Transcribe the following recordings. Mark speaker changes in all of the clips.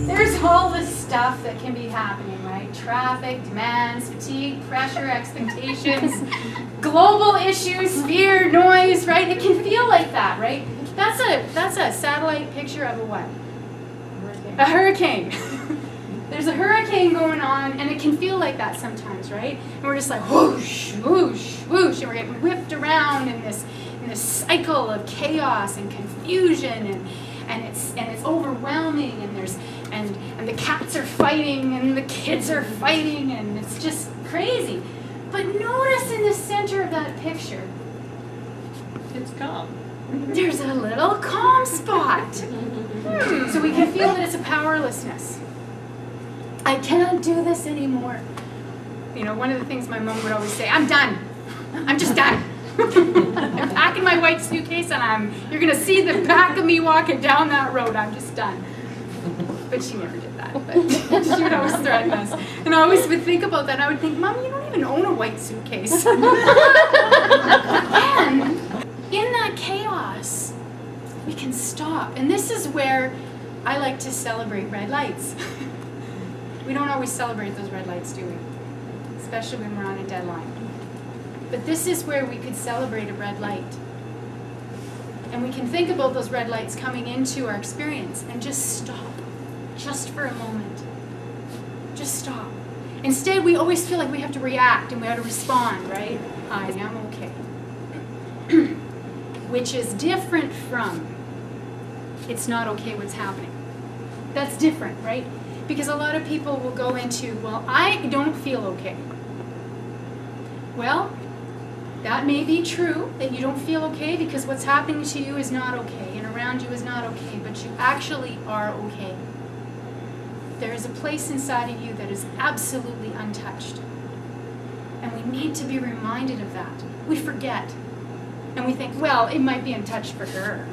Speaker 1: There's all this stuff that can be happening, right? Traffic, demands, fatigue, pressure, expectations, global issues, fear, noise, right? It can feel like that, right? That's a satellite picture of a what? A hurricane. There's a hurricane going on, and it can feel like that sometimes, right? And we're just like whoosh, whoosh, whoosh, and we're getting whipped around in this cycle of chaos and confusion, and it's overwhelming, and the cats are fighting, and the kids are fighting, and it's just crazy. But notice in the center of that picture,
Speaker 2: It's calm.
Speaker 1: there's a little calm spot. So we can feel that it's a powerlessness. I can't do this anymore. You know, one of the things my mom would always say, I'm done. I'm just done. I'm packing my white suitcase, and you're going to see the back of me walking down that road. I'm just done. But she never did that. But she would always threaten us. And I always would think about that. I would think, Mom, you don't even own a white suitcase. And in that chaos, we can stop. And this is where I like to celebrate red lights. We don't always celebrate those red lights, do we? Especially when we're on a deadline. But this is where we could celebrate a red light. And we can think about those red lights coming into our experience and just stop. Just for a moment. Just stop. Instead, we always feel like we have to react and we have to respond, right? I am okay. Which is different from, it's not okay what's happening. That's different, right? Because a lot of people will go into, well, I don't feel okay. Well, that may be true, that you don't feel okay because what's happening to you is not okay and around you is not okay, but you actually are okay. There is a place inside of you that is absolutely untouched. And we need to be reminded of that. We forget. And we think, well, it might be untouched for her.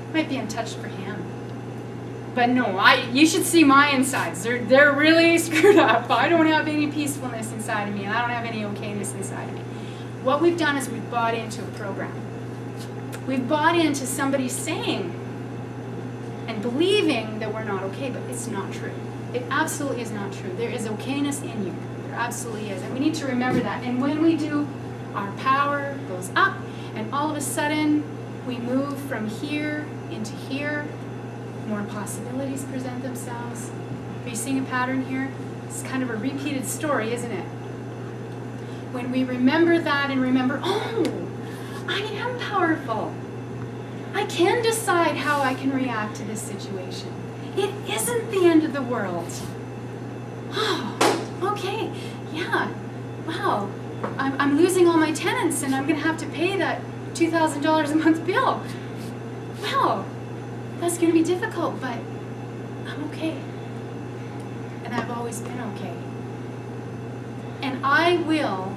Speaker 1: It might be untouched for him. But no, you should see my insides. They're really screwed up. I don't have any peacefulness inside of me, and I don't have any okayness inside of me. What we've done is we've bought into a program. We've bought into somebody saying and believing that we're not okay, but it's not true. It absolutely is not true. There is okayness in you. There absolutely is. And we need to remember that. And when we do, our power goes up, and all of a sudden, we move from here into here. More possibilities present themselves. Are you seeing a pattern here? It's kind of a repeated story, isn't it? When we remember that and remember, oh, I am powerful. I can decide how I can react to this situation. It isn't the end of the world. Oh, okay, yeah, wow. I'm losing all my tenants and I'm going to have to pay that $2,000 a month bill. Wow, that's going to be difficult, but I'm okay. And I've always been okay. And I will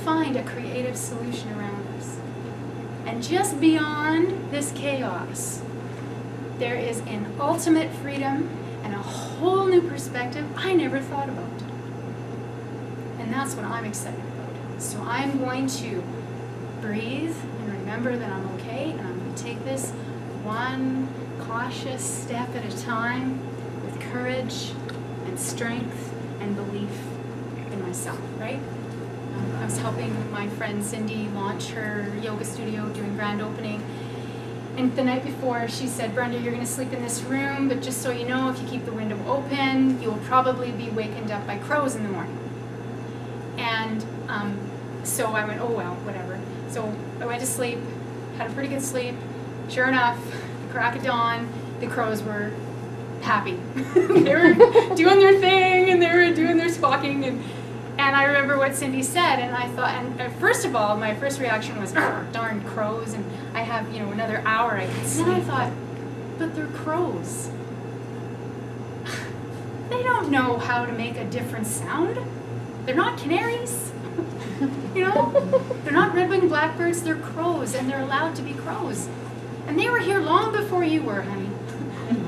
Speaker 1: find a creative solution around us. And just beyond this chaos, there is an ultimate freedom and a whole new perspective I never thought about. And that's what I'm excited about. So I'm going to breathe and remember that I'm okay, and I'm going to take this one cautious step at a time with courage and strength and belief in myself, right? I was helping my friend Cindy launch her yoga studio, doing grand opening. And the night before, she said, Brenda, you're going to sleep in this room, but just so you know, if you keep the window open, you'll probably be wakened up by crows in the morning. And so I went, oh, well, whatever. So I went to sleep, had a pretty good sleep. Sure enough, the crack of dawn, the crows were happy. They were doing their thing, and they were doing their squawking, and I remember what Cindy said, and I thought, and first of all, my first reaction was, oh, darn crows, and I have, another hour I can sleep. And I thought, but they're crows. They don't know how to make a different sound. They're not canaries. They're not red-winged blackbirds, they're crows, and they're allowed to be crows. And they were here long before you were, honey.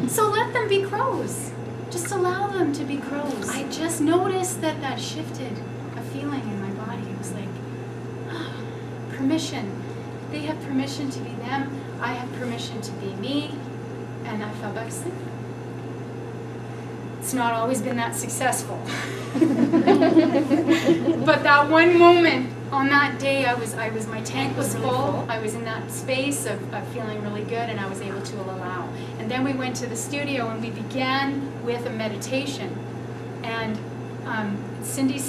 Speaker 1: So let them be crows. Just allow them to be crows. I just noticed that shifted a feeling in my body. It was like, permission. They have permission to be them. I have permission to be me. And I fell back asleep. It's not always been that successful. But that one moment on that day, my tank was full. I was in that space of feeling really good, and I was able to allow. And then we went to the studio, and we began with a meditation. And Cindy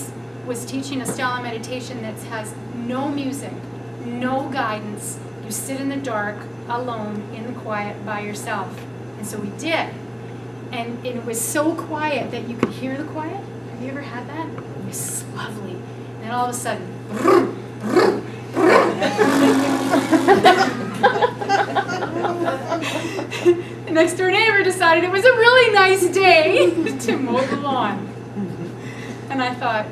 Speaker 1: was teaching a style of meditation that has no music, no guidance. You sit in the dark, alone, in the quiet, by yourself. And so we did. And it was so quiet that you could hear the quiet. Have you ever had that? It was lovely. And then all of a sudden, the next door neighbor decided it was a really nice day to mow the lawn. And I thought,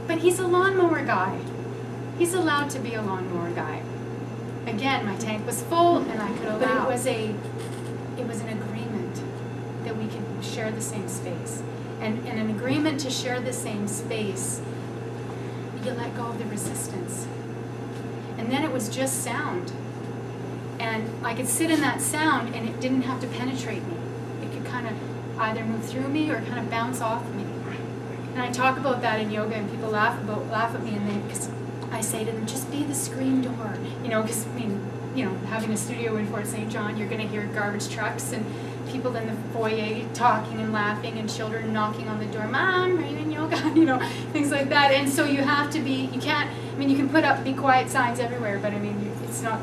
Speaker 1: but he's a lawnmower guy. He's allowed to be a lawnmower guy. Again, my tank was full and I could allow. But it was an agreement that we could share the same space. And an agreement to share the same space, you let go of the resistance. And then it was just sound. And I could sit in that sound and it didn't have to penetrate me. It could kind of either move through me or kind of bounce off me. And I talk about that in yoga, and people laugh at me, and because I say to them, just be the screen door. Because having a studio in Fort St. John, you're going to hear garbage trucks and people in the foyer talking and laughing and children knocking on the door, Mom, are you in yoga? Things like that. And so you have to be, you can put up be quiet signs everywhere, but it's not,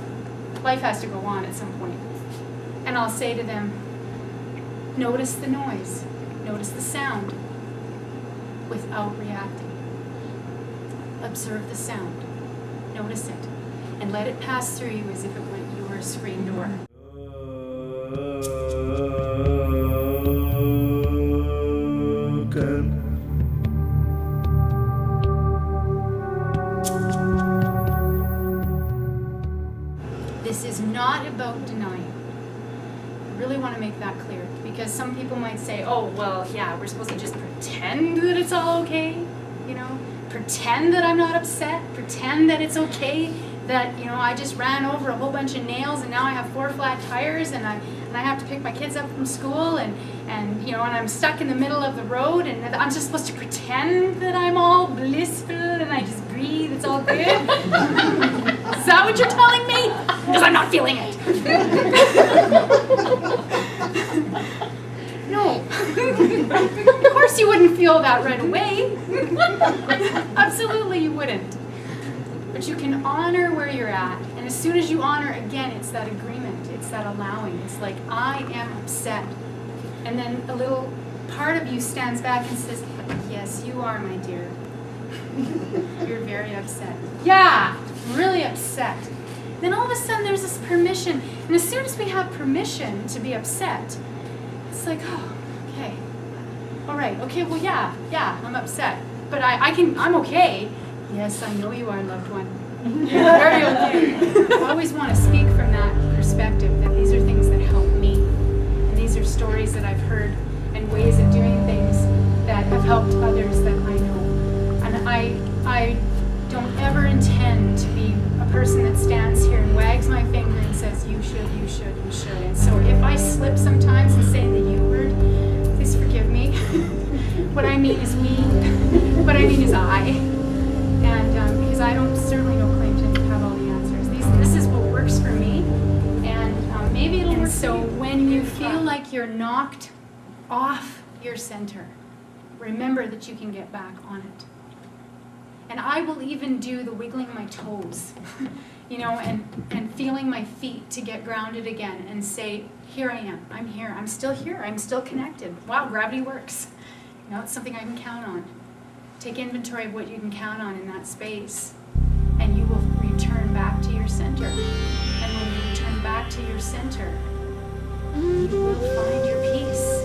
Speaker 1: life has to go on at some point. And I'll say to them, notice the noise, notice the sound without reacting. Observe the sound, notice it, and let it pass through you as if you were a screen door. This is not about denying. I really want to make that clear, because some people might say, oh, well, yeah, we're supposed to just pretend that it's all okay, pretend that I'm not upset, pretend that it's okay that, I just ran over a whole bunch of nails and now I have 4 flat tires and I have to pick my kids up from school and I'm stuck in the middle of the road and I'm just supposed to pretend that I'm all blissful and I just breathe, it's all good. Is that what you're telling me? Because I'm not feeling it. No. Of course you wouldn't feel that right away. Absolutely you wouldn't. But you can honor where you're at. And as soon as you honor, again, it's that agreement. It's that allowing. It's like, I am upset. And then a little part of you stands back and says, yes, you are, my dear. You're very upset. Yeah, I'm really upset. Then all of a sudden there's this permission. And as soon as we have permission to be upset, it's like, oh, okay. All right, okay, well, yeah, I'm upset. But I'm okay. Yes, I know you are, loved one. You're very okay. I always want to speak from that perspective, that these are things that help me. And these are stories that I've heard and ways of doing things that have helped others that I know. And I don't ever intend to be a person that stands here and wags my finger and says, you should. And so if I slip sometimes and say the U word, please forgive me. What I mean is me. What I mean is I. And because I certainly don't claim to have all the answers. This is what works for me. And maybe it'll work. So when you feel like you're knocked off your center, remember that you can get back on it. And I will even do the wiggling my toes, and feeling my feet to get grounded again and say, here I am, I'm here, I'm still connected. Wow, gravity works. It's something I can count on. Take inventory of what you can count on in that space, and you will return back to your center. And when you return back to your center, you will find your peace.